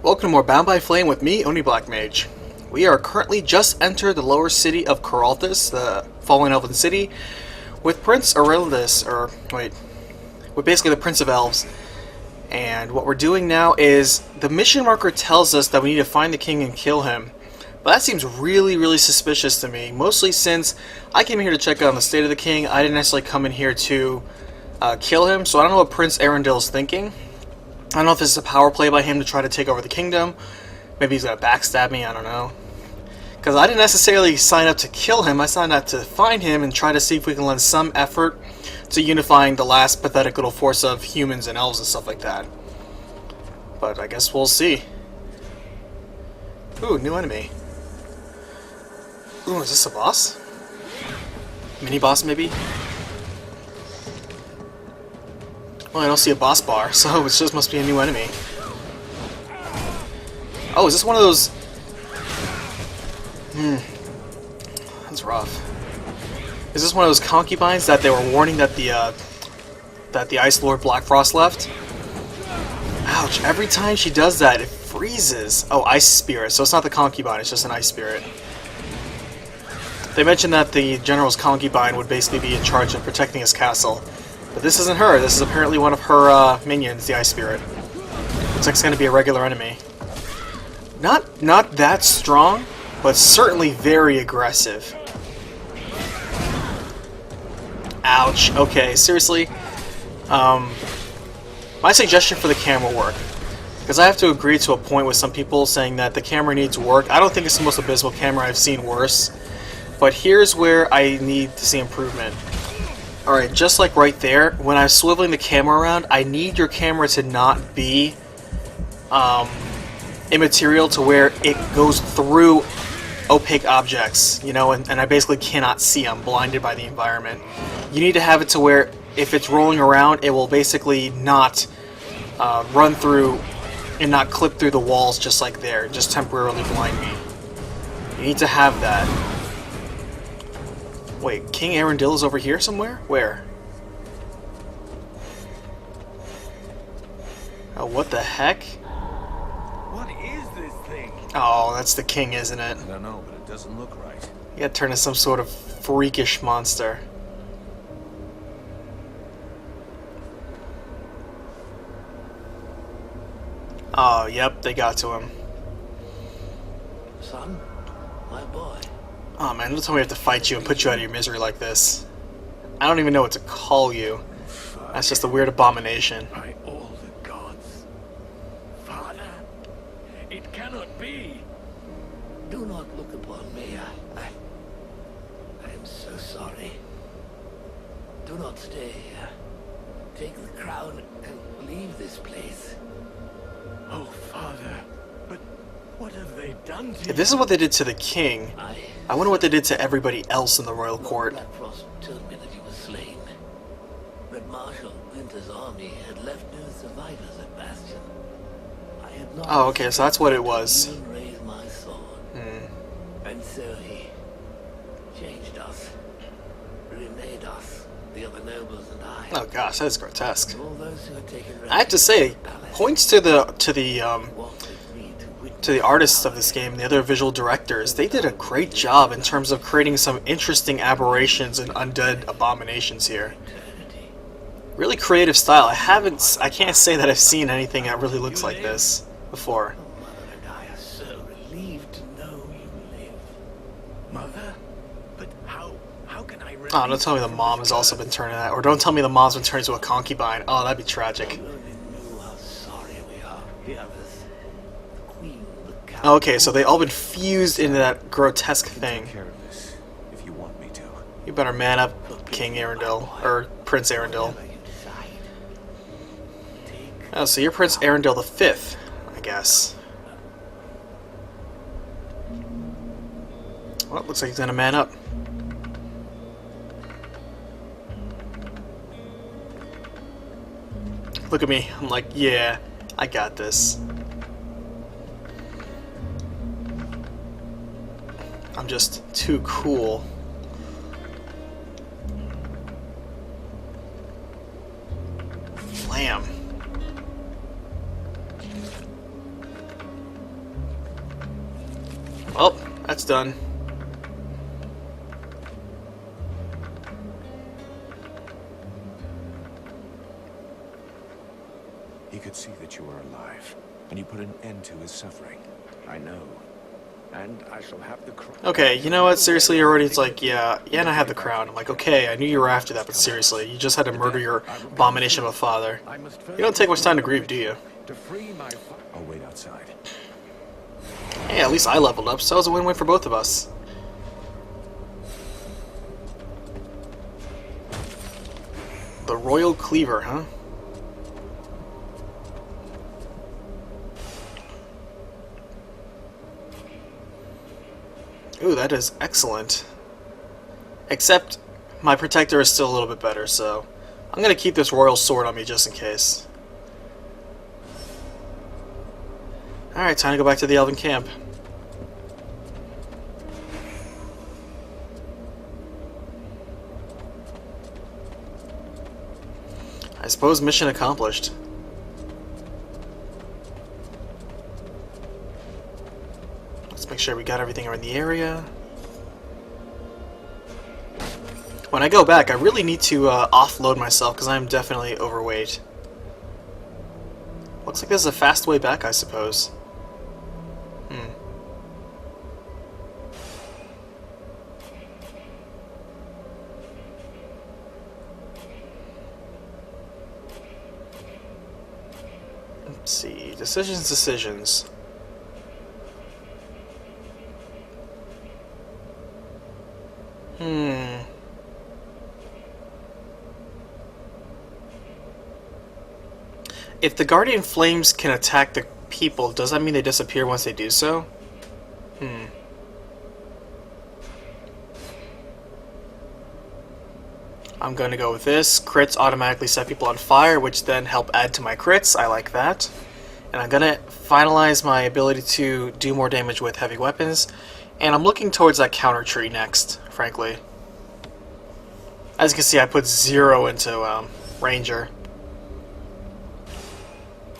Welcome to more Bound by Flame with me, Oni Black Mage. We are currently just entered the lower city of Coralthus, the fallen elven city, with Prince Aurelius, with basically the Prince of Elves. And what we're doing now is, the mission marker tells us that we need to find the king and kill him. But that seems really suspicious to me, mostly since I came here to check out on the state of the king. I didn't necessarily come in here to kill him, so I don't know what Prince Arundel is thinking. I don't know if this is a power play by him to try to take over the kingdom. Maybe he's gonna backstab me, I don't know. Because I didn't necessarily sign up to kill him, I signed up to find him and try to see if we can lend some effort to unifying the last pathetic little force of humans and elves and stuff like that. But I guess we'll see. Ooh, new enemy. Ooh, is this a boss? Mini boss, maybe? Well, I don't see a boss bar, so it just must be a new enemy. Oh, is this one of those... That's rough. Is this one of those concubines that they were warning that the Ice Lord Black Frost left? Ouch, every time she does that, it freezes. Oh, Ice Spirit, so it's not the concubine, it's just an Ice Spirit. They mentioned that the General's concubine would basically be in charge of protecting his castle. But this isn't her, this is apparently one of her minions, the Ice Spirit. Looks like it's going to be a regular enemy. Not that strong, but certainly very aggressive. Ouch, okay, seriously. My suggestion for the camera work, because I have to agree to a point with some people saying that the camera needs work. I don't think it's the most abysmal camera, I've seen worse. But here's where I need to see improvement. Alright, just like right there, when I'm swiveling the camera around, I need your camera to not be immaterial to where it goes through opaque objects, you know, and I basically cannot see. I'm blinded by the environment. You need to have it to where if it's rolling around, it will basically not run through and not clip through the walls just like there, just temporarily blind me. You need to have that. Wait, King Arundel is over here somewhere? Where? Oh, what the heck? What is this thing? Oh, that's the king, isn't it? I don't know, but it doesn't look right. You gotta turn into some sort of freakish monster. Oh, yep, they got to him. Son, my boy. Oh man, don't tell me we have to fight you and put you out of your misery like this. I don't even know what to call you. That's just a weird abomination. By all the gods. Father, it cannot be. Do not look upon me. I am so sorry. Do not stay here. Take the crown and leave this place. Oh, Father, but what have they done to you? If this is what they did to the king, I wonder what they did to everybody else in the royal court. Black Frost told me that he was slain. That Marshal Winter's army had left no survivors at Bastion. I had not Oh, okay, so that's what it was. even raised my sword. And so he changed us, remade us, the other nobles and I. Oh gosh, that is grotesque. And all those who had taken I have to say, points to the artists of this game, the other visual directors. They did a great job in terms of creating some interesting aberrations and undead abominations here. Really creative style. I can't say that I've seen anything that really looks like this before. Mother and I are so relieved to know you live. Mother? But how can I release Oh, don't tell me the mom has also been turned into that, or don't tell me the mom's been turned into a concubine. Oh, that'd be tragic. You only knew how sorry we are. The others. The queen, the count. Okay, so they all been fused into that grotesque thing. Take care of this, if you want me to. You better man up, King Arundel, or Prince Arundel. Whatever you decide. Take Oh, so you're Prince Arundel the Fifth, I guess. Well, looks like he's gonna man up. Look at me. I'm like, yeah, I got this. I'm just too cool. Flam. Well, that's done. He could see that you were alive, and you put an end to his suffering. I know. And I shall have the crown. Okay, you know what? Seriously, already it's like, yeah, and I have the crown. I'm like, okay, I knew you were after that, but seriously, you just had to murder your abomination of a father. You don't take much time to grieve, do you? To free my I'll wait outside. Hey, at least I leveled up, so it was a win-win for both of us. The Royal Cleaver, huh? Ooh, that is excellent. Except, my protector is still a little bit better, so I'm gonna keep this royal sword on me just in case. Alright, time to go back to the elven camp. I suppose mission accomplished. Let's make sure we got everything around the area. When I go back, I really need to offload myself because I'm definitely overweight. Looks like there's a fast way back, I suppose. Let's see. Decisions. If the Guardian Flames can attack the people, does that mean they disappear once they do so? I'm going to go with this. Crits automatically set people on fire, which then help add to my crits. I like that. And I'm going to finalize my ability to do more damage with heavy weapons. And I'm looking towards that counter tree next, frankly. As you can see, I put 0 into Ranger.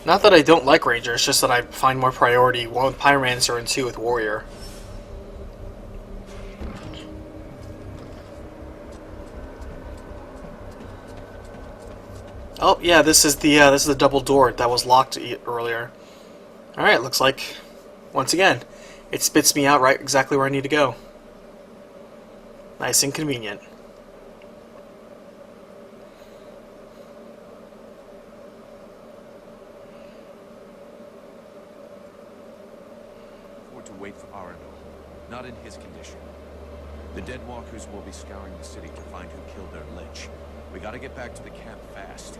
Not that I don't like Ranger, it's just that I find more priority, 1 with Pyromancer and 2 with Warrior. Oh yeah, this is the double door that was locked earlier. All right, looks like once again it spits me out right exactly where I need to go. Nice and convenient. Or to wait for Arundel, not in his condition. The Dead Walkers will be scouring the city to find who killed their Lich. We gotta get back to the camp fast.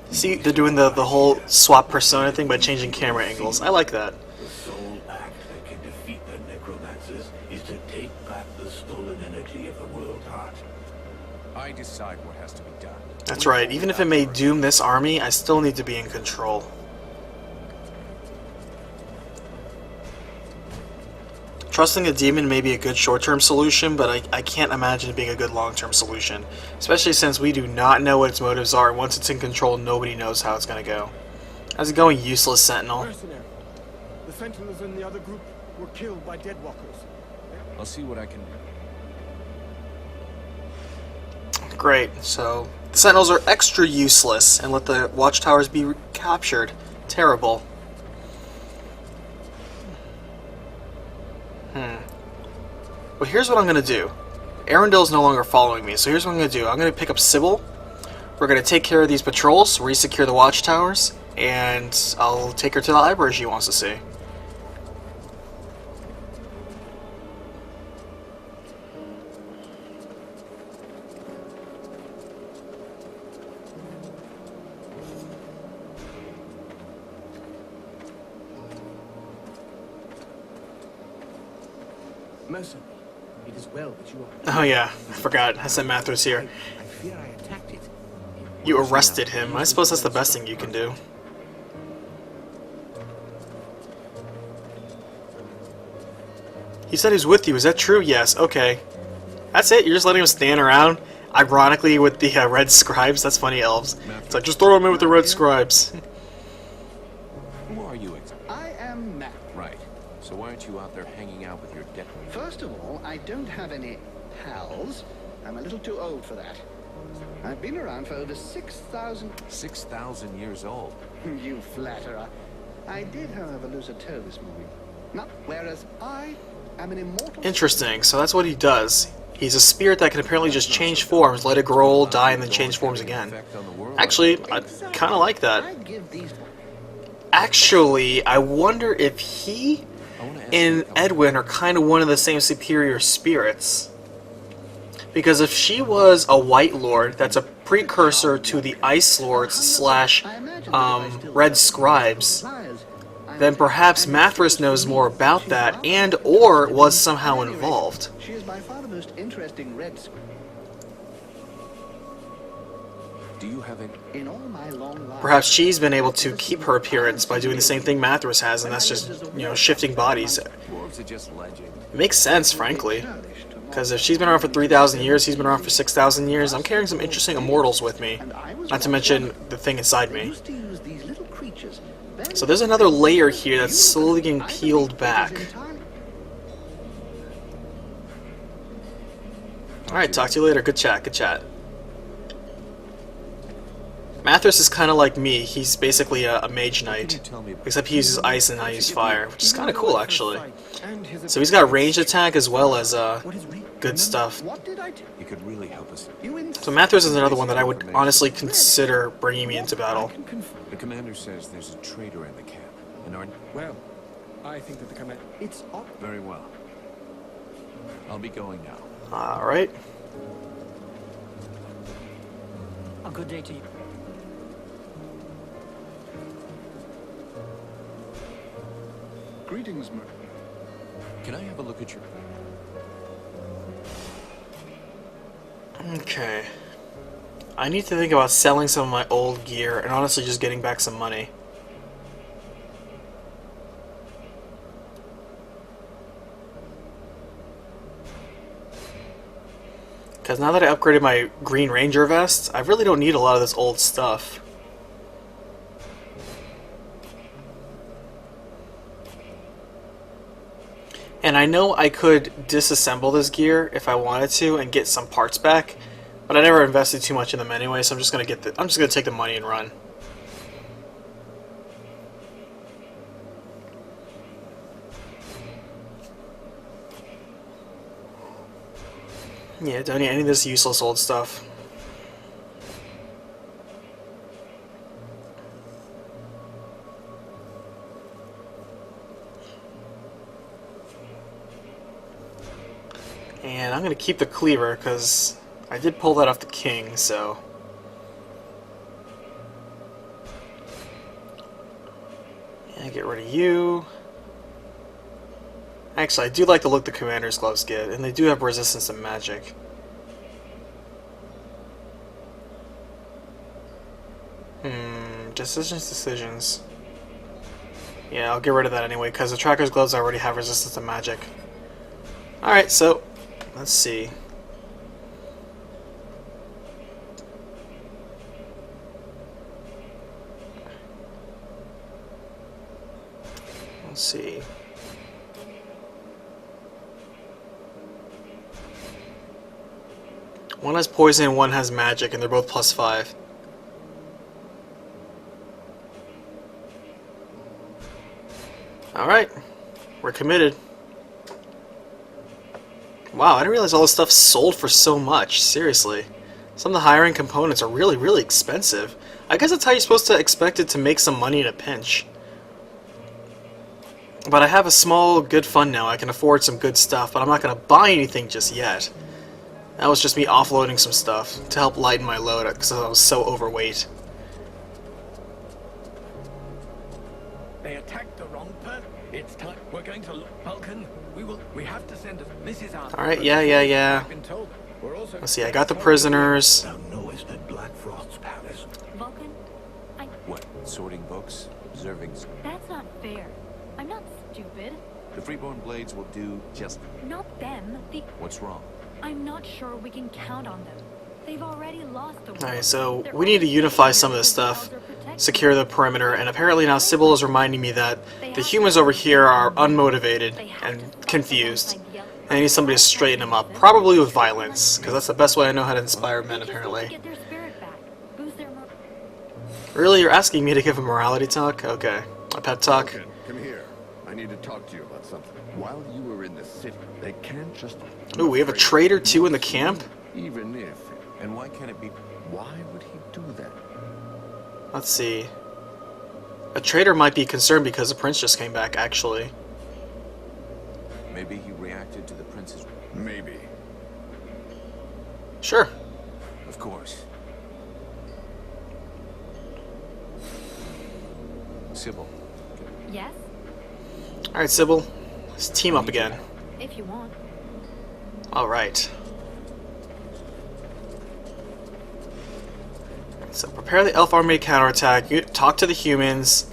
See, they're doing the whole swap persona thing by changing camera angles. I like that. The sole act that can defeat the necromancers is to take back the stolen energy of the world heart. I decide what has to be done. That's right. Even if it may doom this army, I still need to be in control. Trusting a demon may be a good short-term solution, but I can't imagine it being a good long-term solution. Especially since we do not know what its motives are. Once it's in control, nobody knows how it's going to go. How's it going, useless sentinel? Mercenary. The sentinels in the other group were killed by dead walkers. I'll see what I can do. Great, so the sentinels are extra useless and let the watchtowers be captured. Terrible. Well, here's what I'm going to do. Arundel's no longer following me, so here's what I'm going to do. I'm going to pick up Sybil. We're going to take care of these patrols, re-secure the watchtowers, and I'll take her to the library she wants to see. Mercenary. It is well that you are. Oh yeah, I forgot. I said Mathers here. I fear I attacked it. You arrested him. I suppose that's the best thing you can do. He said he's with you. Is that true? Yes. Okay. That's it? You're just letting him stand around? Ironically, with the red scribes? That's funny, elves. It's like, just throw him in with the red scribes. Who are you? I am Matt. Right. So why aren't you out there hanging out with your dead? First of all, I don't have any pals. I'm a little too old for that. I've been around for over 6,000... 6,000 years old. You flatterer. I did, however, lose a toe this morning. No, whereas I am an immortal... Interesting, so that's what he does. He's a spirit that can apparently just change forms, let it grow old, die, and then change forms again. Actually, I kind of like that. I give these... Actually, I wonder if he and Edwin are kind of one of the same superior spirits. Because if she was a White Lord, that's a precursor to the Ice Lords slash Red Scribes, then perhaps Mathras knows more about that and or was somehow involved. She is by far the most interesting red scribe. Do you have any? In all my long life... Perhaps she's been able to keep her appearance by doing the same thing Mathras has, and that's just, you know, shifting bodies. Dwarves are just legend. It makes sense, frankly. Because if she's been around for 3,000 years, he's been around for 6,000 years, I'm carrying some interesting immortals with me. Not to mention the thing inside me. So there's another layer here that's slowly getting peeled back. Alright, talk to you later. Good chat, good chat. Mathras is kind of like me. He's basically a mage knight. Except he uses ice and I use fire, which is kind of cool, actually. So he's got ranged attack as well as good stuff. You could really help us. So Mathras is another one that I would honestly consider bringing me into battle. The commander says there's a traitor in the camp. And aren't... Well, I think that the command... It's up. Very well. I'll be going now. Alright. A good day to you. Greetings, Mer. Can I have a look at your... Okay. I need to think about selling some of my old gear and honestly just getting back some money. Because now that I upgraded my Green Ranger vest, I really don't need a lot of this old stuff. And I know I could disassemble this gear if I wanted to and get some parts back, but I never invested too much in them anyway, so I'm just gonna take the money and run. Yeah, don't need any of this useless old stuff. And I'm going to keep the cleaver, because I did pull that off the king, so... Yeah, get rid of you. Actually, I do like the look the commander's gloves get, and they do have resistance to magic. Decisions. Yeah, I'll get rid of that anyway, because the tracker's gloves already have resistance to magic. Alright, so... let's see. Let's see. One has poison and one has magic, and they're both +5. Alright. We're committed. Wow, I didn't realize all this stuff sold for so much. Seriously. Some of the higher end components are really, really expensive. I guess that's how you're supposed to expect it to make some money in a pinch. But I have a small, good fund now. I can afford some good stuff, but I'm not going to buy anything just yet. That was just me offloading some stuff to help lighten my load because I was so overweight. They attacked the wrong person. It's time. We're going to Vulcan. We have to send us. This is our... Alright, yeah. I've been told. We're also... Let's see, I got the prisoners. Thou knowest that Black Frost's palace. Vulcan? What? Sorting books? Observing... That's not fair. I'm not stupid. The Freeborn Blades will do just... Not them. What's wrong? I'm not sure we can count on them. They've already lost the war. Alright, so They're we need to only unify taking some of over this because stuff. they're protecting Secure the perimeter, and apparently now Sybil is reminding me that the humans over here are unmotivated and confused. And I need somebody to straighten them up, probably with violence, because that's the best way I know how to inspire men, apparently. Get their spirit back. Boost their Really? You're asking me to give a morality talk? Okay. A pep talk? Vulcan, come here. I need to talk to you about something. While you were in the city, they can't just... Ooh, we have a traitor too in the camp? Even if... And why can't it be? Why would he do that? Let's see. A traitor might be concerned because the prince just came back, actually. Maybe he reacted to the prince's... Maybe. Sure. Of course. Sybil. Yes, Alright, Sybil. Let's team up again. if you want. Alright. So prepare the elf army to counterattack. You talk to the humans.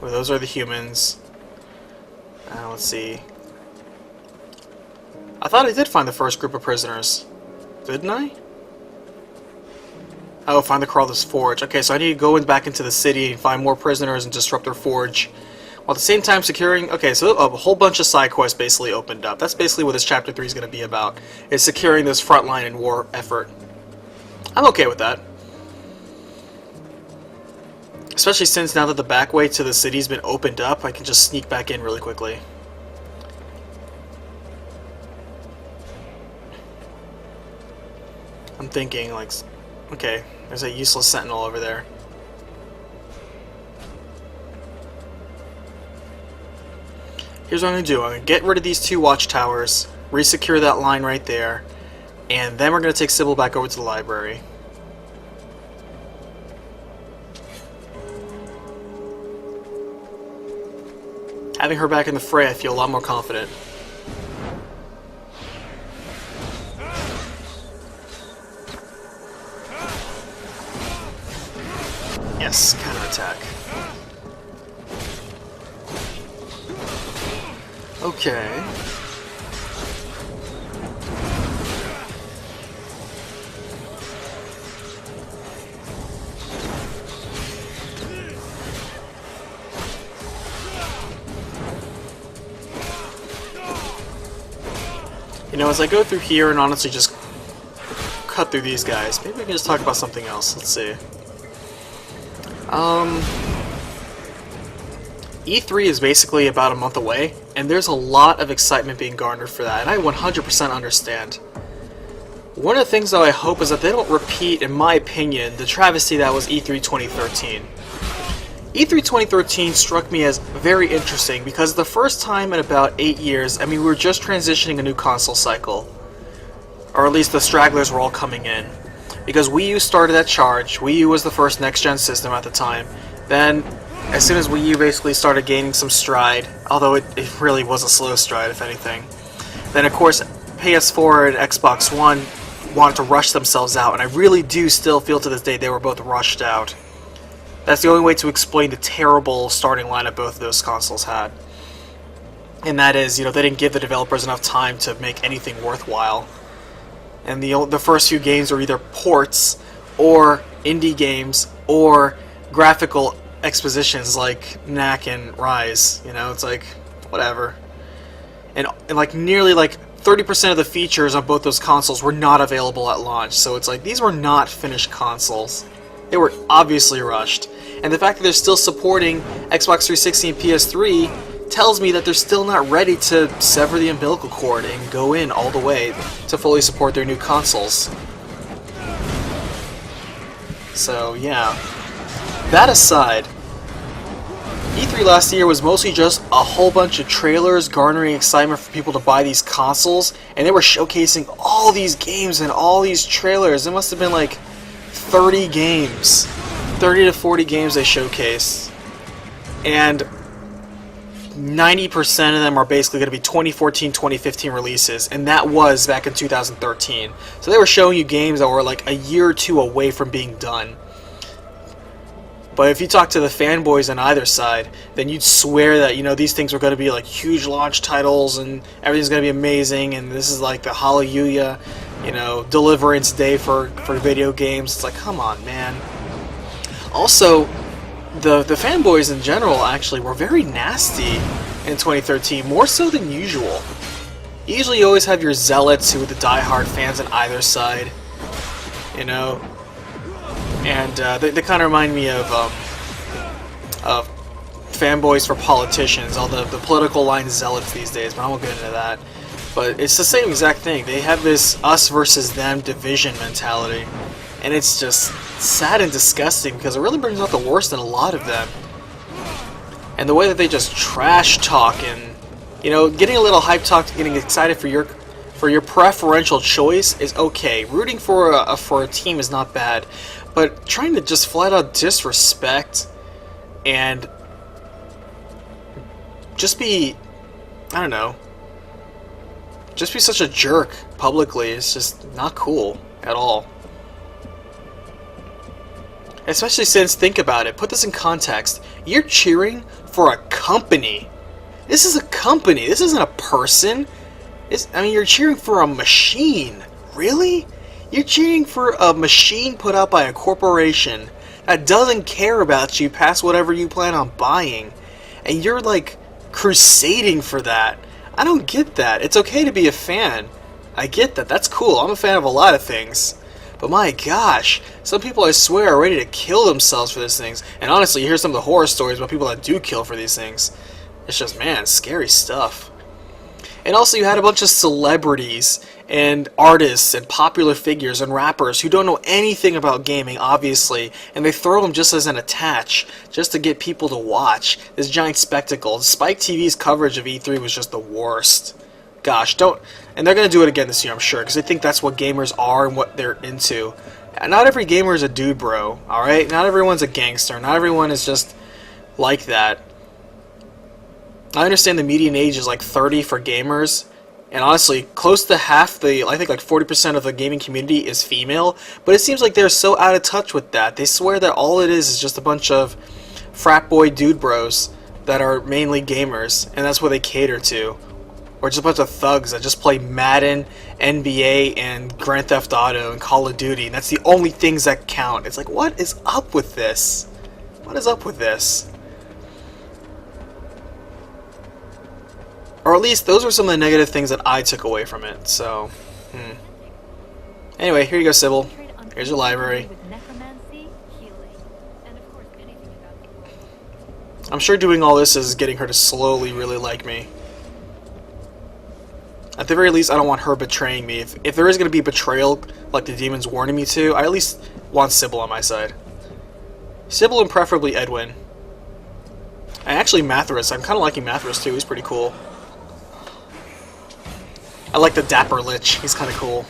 Well, those are the humans. Let's see. I thought I did find the first group of prisoners. Didn't I? Oh, find the Crawler's Forge. Okay, so I need to go back into the city and find more prisoners and disrupt their forge. While at the same time securing... Okay, so a whole bunch of side quests basically opened up. That's basically what this Chapter 3 is going to be about. Is securing this front line and war effort. I'm okay with that. Especially since now that the back way to the city's been opened up, I can just sneak back in really quickly. I'm thinking, like... Okay, there's a useless sentinel over there. Here's what I'm going to do. I'm going to get rid of these two watchtowers, resecure that line right there, and then we're going to take Sybil back over to the library. Having her back in the fray, I feel a lot more confident. Yes, counterattack. Okay. You know, as I go through here and honestly just cut through these guys, maybe we can just talk about something else. Let's see. E3 is basically about a month away, and there's a lot of excitement being garnered for that, and I 100% understand. One of the things that I hope is that they don't repeat, in my opinion, the travesty that was E3 2013. E3 2013 struck me as very interesting because the first time in about 8 years, I mean, we were just transitioning a new console cycle. Or at least the stragglers were all coming in. Because Wii U started that charge. Wii U was the first next-gen system at the time. Then, as soon as Wii U basically started gaining some stride, although it really was a slow stride, if anything, then of course PS4 and Xbox One wanted to rush themselves out, and I really do still feel to this day they were both rushed out. That's the only way to explain the terrible starting lineup both of those consoles had. And that is, you know, they didn't give the developers enough time to make anything worthwhile. And the first few games were either ports, or indie games, or graphical expositions like Knack and Rise. You know, it's like, whatever. And like nearly like 30% of the features on both those consoles were not available at launch. So it's like, these were not finished consoles. They were obviously rushed. And the fact that they're still supporting Xbox 360 and PS3 tells me that they're still not ready to sever the umbilical cord and go in all the way to fully support their new consoles. So, yeah. That aside, E3 last year was mostly just a whole bunch of trailers garnering excitement for people to buy these consoles, and they were showcasing all these games and all these trailers. It must have been like 30 games. 30 to 40 games they showcased. And 90% of them are basically going to be 2014, 2015 releases, and that was back in 2013. So they were showing you games that were like a year or two away from being done. But if you talk to the fanboys on either side, then you'd swear that, you know, these things are going to be like huge launch titles and everything's going to be amazing, and this is like the hallelujah, you know, deliverance day for video games. It's like, come on, man. Also, the fanboys in general actually were very nasty in 2013, more so than usual. Usually you always have your zealots who are the diehard fans on either side, you know, and they kind of remind me of fanboys for politicians, all the political line zealots these days, but I won't get into that. But it's the same exact thing. They have this us versus them division mentality, and it's just sad and disgusting because it really brings out the worst in a lot of them. And the way that they just trash talk and, you know, getting a little hype talk, getting excited for your preferential choice is okay. Rooting for a team is not bad, but trying to just flat out disrespect and just be, I don't know, just be such a jerk publicly is just not cool at all. Especially since, think about it, put this in context, you're cheering for a company. This is a company, this isn't a person. I mean, you're cheering for a machine. Really? You're cheering for a machine put out by a corporation that doesn't care about you past whatever you plan on buying. And you're like crusading for that. I don't get that. It's okay to be a fan. I get that. That's cool. I'm a fan of a lot of things. But my gosh, some people I swear are ready to kill themselves for these things. And honestly, you hear some of the horror stories about people that do kill for these things. It's just, man, scary stuff. And also you had a bunch of celebrities and artists and popular figures and rappers who don't know anything about gaming, obviously, and they throw them just as an attach, just to get people to watch this giant spectacle. Spike TV's coverage of E3 was just the worst. Gosh, and they're going to do it again this year, I'm sure, because they think that's what gamers are and what they're into. Not every gamer is a dude bro, alright? Not everyone's a gangster. Not everyone is just like that. I understand the median age is like 30 for gamers, and honestly, close to half I think like 40% of the gaming community is female, but it seems like they're so out of touch with that. They swear that all it is just a bunch of frat boy dude bros that are mainly gamers, and that's what they cater to. Or just a bunch of thugs that just play Madden, NBA, and Grand Theft Auto, and Call of Duty, and that's the only things that count. It's like, what is up with this? What is up with this? Or at least, those were some of the negative things that I took away from it, so... Anyway, here you go, Sybil. Here's your library. I'm sure doing all this is getting her to slowly really like me. At the very least, I don't want her betraying me. If there is going to be betrayal, like the demon's warning me to, I at least want Sybil on my side. Sybil and preferably Edwin. And actually Mathras. I'm kind of liking Mathras too. He's pretty cool. I like the Dapper Lich. He's kind of cool.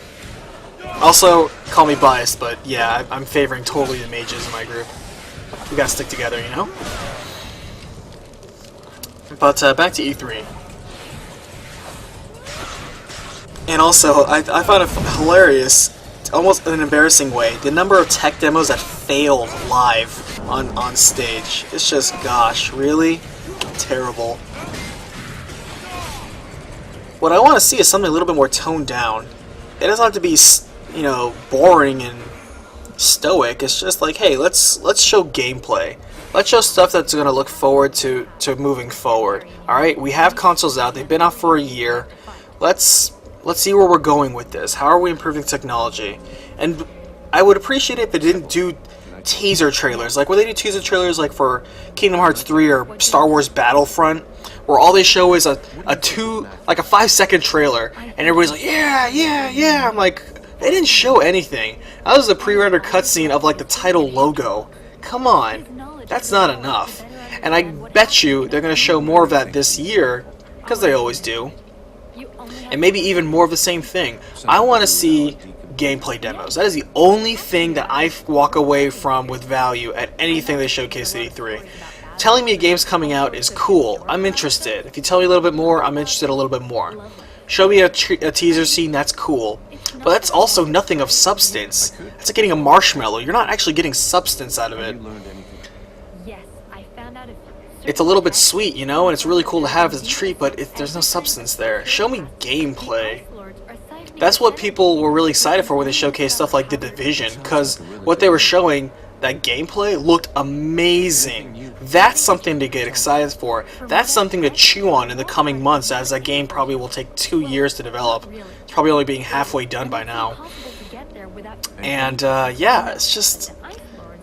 Also, call me biased, but yeah, I'm favoring totally the mages in my group. We gotta stick together, you know? But back to E3. And also, I found it hilarious, almost in an embarrassing way, the number of tech demos that failed live on stage. It's just, gosh, really? Terrible. What I want to see is something a little bit more toned down. It doesn't have to be, you know, boring and stoic. It's just like, hey, let's show gameplay. Let's show stuff that's going to look forward to moving forward. Alright, we have consoles out. They've been out for a year. Let's see where we're going with this. How are we improving technology? And I would appreciate it if they didn't do teaser trailers. Like, when they do teaser trailers like for Kingdom Hearts 3 or Star Wars Battlefront, where all they show is a 5-second trailer, and everybody's like, yeah. I'm like, they didn't show anything. That was a pre-rendered cutscene of like the title logo. Come on, that's not enough. And I bet you they're going to show more of that this year, because they always do. And maybe even more of the same thing. I want to see gameplay demos. That is the only thing that I walk away from with value at anything they showcase at E3. Telling me a game's coming out is cool. I'm interested. If you tell me a little bit more, I'm interested a little bit more. Show me a teaser scene, that's cool. But that's also nothing of substance. It's like getting a marshmallow. You're not actually getting substance out of it. it's a little bit sweet, you know, and it's really cool to have as a treat, but there's no substance there. Show me gameplay. That's what people were really excited for when they showcased stuff like The Division, because what they were showing, that gameplay, looked amazing. That's something to get excited for. That's something to chew on in the coming months, as that game probably will take 2 years to develop. It's probably only being halfway done by now. And yeah, it's just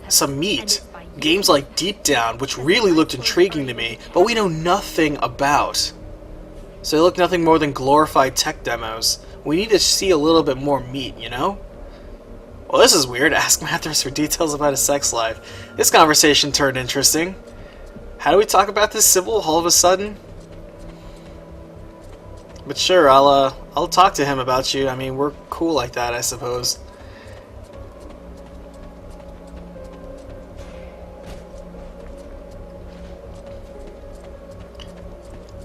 some meat. Games like Deep Down, which really looked intriguing to me, but we know nothing about. So they look nothing more than glorified tech demos. We need to see a little bit more meat, you know? Well, this is weird. Ask Mathers for details about his sex life. This conversation turned interesting. How do we talk about this, Sybil, all of a sudden? But sure, I'll talk to him about you. I mean, we're cool like that, I suppose.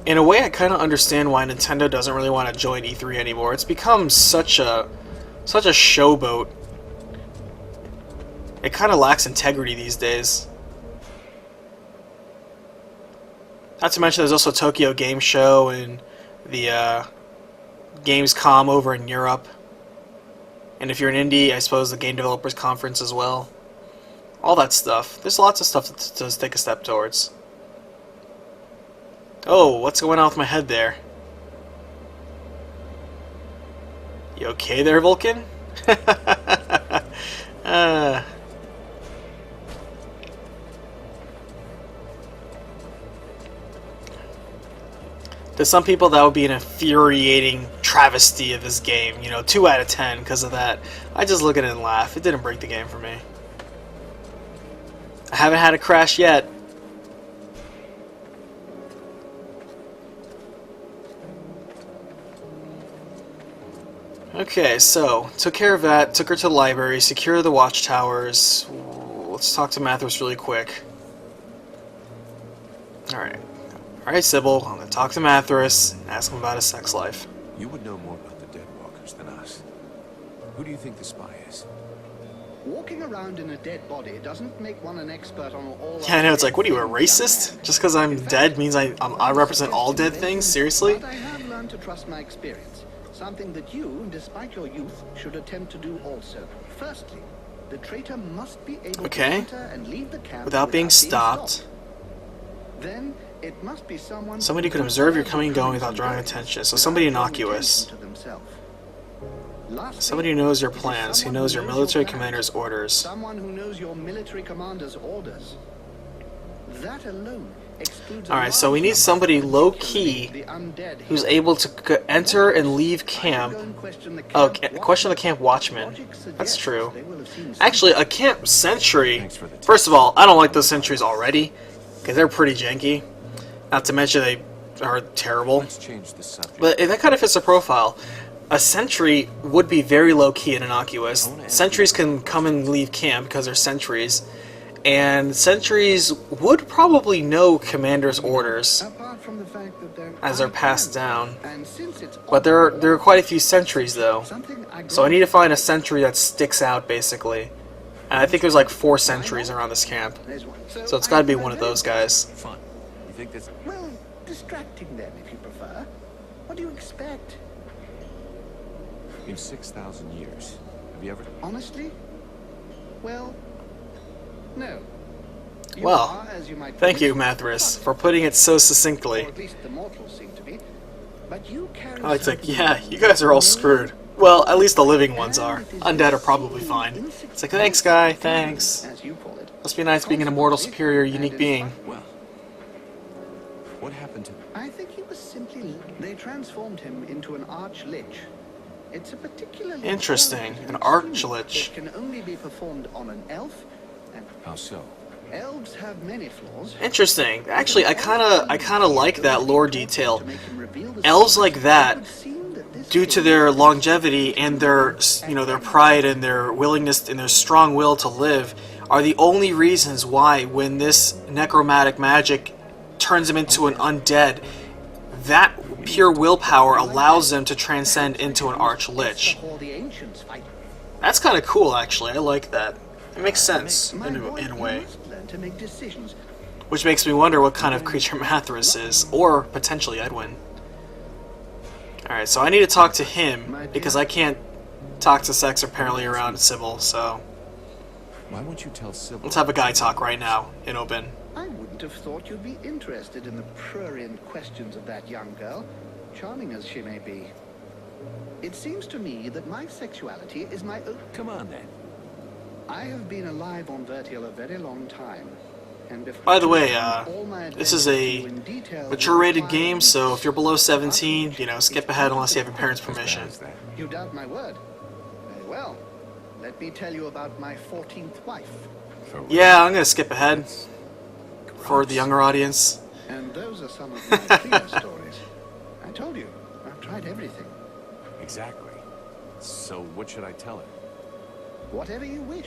In a way, I kind of understand why Nintendo doesn't really want to join E3 anymore. It's become such a showboat. It kind of lacks integrity these days. Not to mention, there's also Tokyo Game Show and the Gamescom over in Europe. And if you're an indie, I suppose the Game Developers Conference as well. All that stuff. There's lots of stuff to take a step towards. Oh, what's going on with my head there? You okay there, Vulcan? To some people, that would be an infuriating travesty of this game. You know, 2 out of 10 because of that. I just look at it and laugh. It didn't break the game for me. I haven't had a crash yet. Okay, so, took care of that, took her to the library, secure the watchtowers. Let's talk to Mathers really quick. Alright, Sybil, I'm gonna talk to Mathers and ask him about his sex life. You would know more about the Deadwalkers than us. Who do you think the spy is? Walking around in a dead body doesn't make one an expert on all... Yeah, I know, it's like, what are you, a racist? Just because I'm dead means I represent all dead things? Seriously? But I have learned to trust my experience. Something that you, despite your youth, should attempt to do also. Firstly, the traitor must be able to enter and leave the camp without being stopped. Then it must be someone somebody who could observe your coming and going without drawing attention. So somebody innocuous. Somebody who knows your plans, who knows your military commander's orders. Someone who knows your military commander's orders. That alone. Alright, so we need somebody low-key who's able to enter and leave camp. Oh, question the camp watchman. That's true. Actually, a camp sentry... First of all, I don't like those sentries already, because they're pretty janky. Not to mention they are terrible. But that kind of fits the profile. A sentry would be very low-key and innocuous. Sentries can come and leave camp because they're sentries. And sentries would probably know commander's orders as they're passed down. But there are quite a few sentries though. So I need to find a sentry that sticks out basically. And I think there's like 4 sentries around this camp. So it's gotta be one of those guys. Fun. You think this... Well, distracting them if you prefer. What do you expect? In 6,000 years, have you ever... Honestly? Well... No. Well, thank you, Mathers, for putting it so succinctly. I like to think, yeah, you guys are all screwed. Well, at least the living ones are. Undead are probably fine. It's like, thanks, guy, thanks. Must be nice being an immortal, superior, unique being. Well, what happened to... I think he was simply... They transformed him into an arch-lich. It's a particularly... Interesting, an arch-lich. It can only be performed on an elf. How so? Elves have many flaws. Interesting. Actually, I kind of like that lore detail. Elves like that, due to their longevity and their, their pride and their willingness and their strong will to live, are the only reasons why when this necromantic magic turns them into an undead, that pure willpower allows them to transcend into an arch-lich. That's kind of cool, actually. I like that. It makes sense in a way. Which makes me wonder what kind of creature Mathras is, or potentially Edwin. Alright, so I need to talk to him, because I can't talk to Sex apparently around Sybil, so... Why won't you tell Sybil? Let's have a guy talk right now, in open. I wouldn't have thought you'd be interested in the prurient questions of that young girl, charming as she may be. It seems to me that my sexuality is my own... Come on, then. I have been alive on Vertial a very long time. And by the way, this is a mature-rated game, so if you're below 17, you know, skip ahead unless you have your parents' permission. You doubt my word? Very well. Let me tell you about my 14th wife. Yeah, I'm gonna skip ahead for the younger audience. And those are some of my clear stories. I told you, I've tried everything. Exactly. So what should I tell her? Whatever you wish.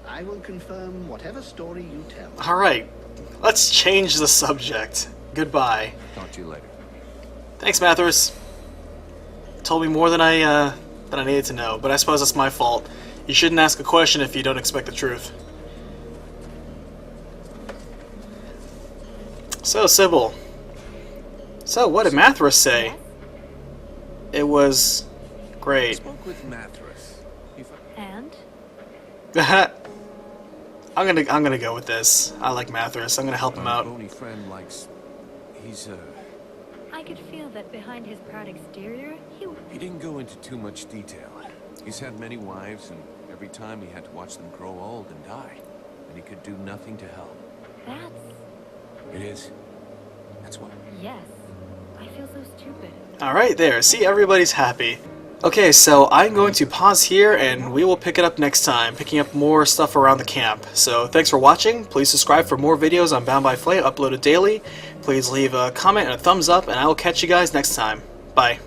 I will confirm whatever story you tell. Alright, let's change the subject. Goodbye. Talk to you later. Thanks, Mathras. Told me more than I needed to know, but I suppose that's my fault. You shouldn't ask a question if you don't expect the truth. So, Sybil. So, what did Mathras say? Yes? It was I great. spoke with Mathras. And? I'm gonna go with this. I like Mathras. I'm gonna help him out. My bony friend likes... He's, I could feel that behind his proud exterior, He didn't go into too much detail. He's had many wives, and every time he had to watch them grow old and die. And he could do nothing to help. That's... It is. That's what... Yes. I feel so stupid. Alright, there. See, everybody's happy. Okay, so I'm going to pause here, and we will pick it up next time, picking up more stuff around the camp. So, thanks for watching. Please subscribe for more videos on Bound by Flame uploaded daily. Please leave a comment and a thumbs up, and I will catch you guys next time. Bye.